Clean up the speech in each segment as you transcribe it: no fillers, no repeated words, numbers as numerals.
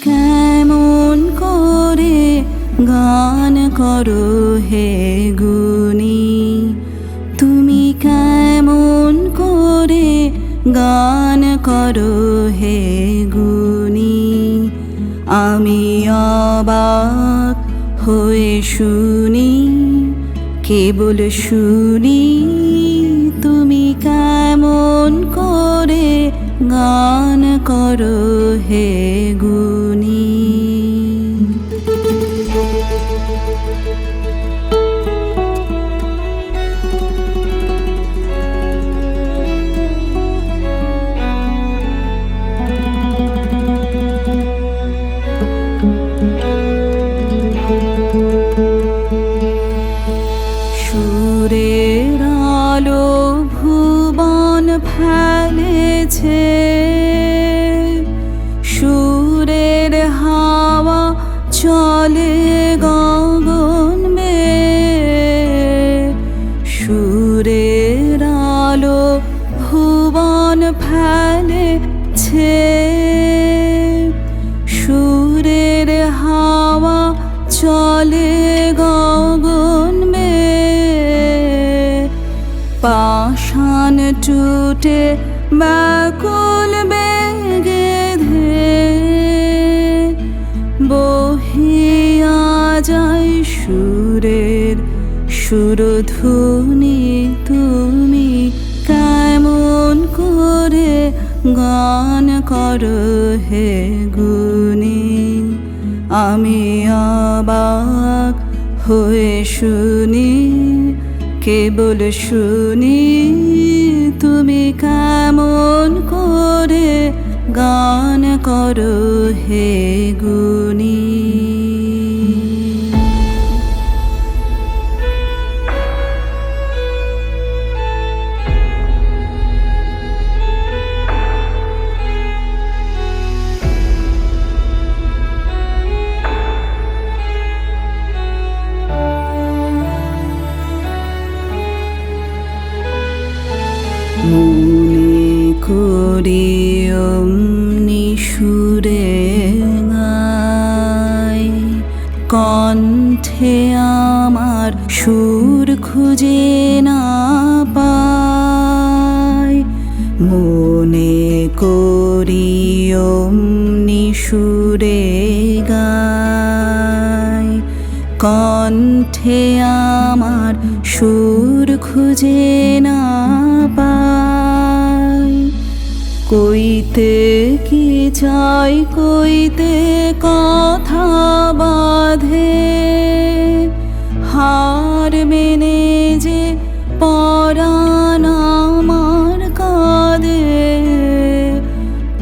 কেমন করে গান করো হে গুণী, তুমি কেমন করে গান করো হে গুণী। আমি অবাক হয়ে শুনি, কেবল শুনি, তুমি কেমন করে গান করো হে গুণী। সুরের আলো ভুবন ফেলেছে, সুরের হাওয়া চলে গগন মেয়ে। সুরের আলো ভুবন ফেলেছে, সুরের হাওয়া চলে গগন মেয়ে। পাষাণ টুটে ব্যাকুল বেগে ধে, বহিয়া যায় সুরের সুরধুনি। তুমি কেমন করে গান করো হে গুণী। আমি অবাক হয়ে শুনি, কেবল শুনি, তুমি কেমন করে গান করো হে গুণী। মনে করি অমনি সুরে গাই, কণ্ঠে আমার সুর খুঁজে না পাই। মনে করি অমনি সুরে গাই, কণ্ঠে আমার সুর খুঁজে না পাই। কইতে কি চাই, কইতে কথা বাঁধে, হার মেনে যে পরাণ আমার কাঁদে।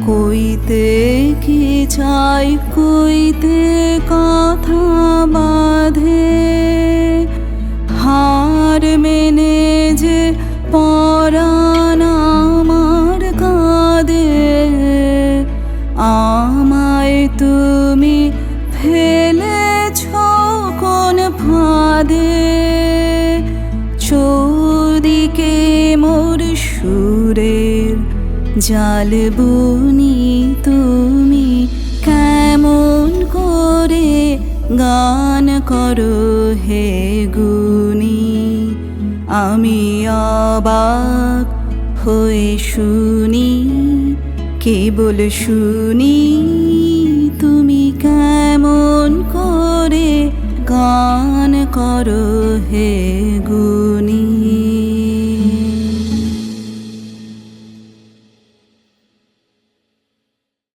কইতে কি চাই, কইতে কথা বাঁধে, হার মেনে যে পরাণ আমার কাঁদে। আমায় তুমি ফেলেছ কোন ফাঁদে, চৌদিকে মোর সুরের জাল বুনি। তুমি কেমন করে গান করো হে গুণী। আমি অবাক হয়ে শুনি, কেবল শুনি, তুমি কেমন করে গান করো হে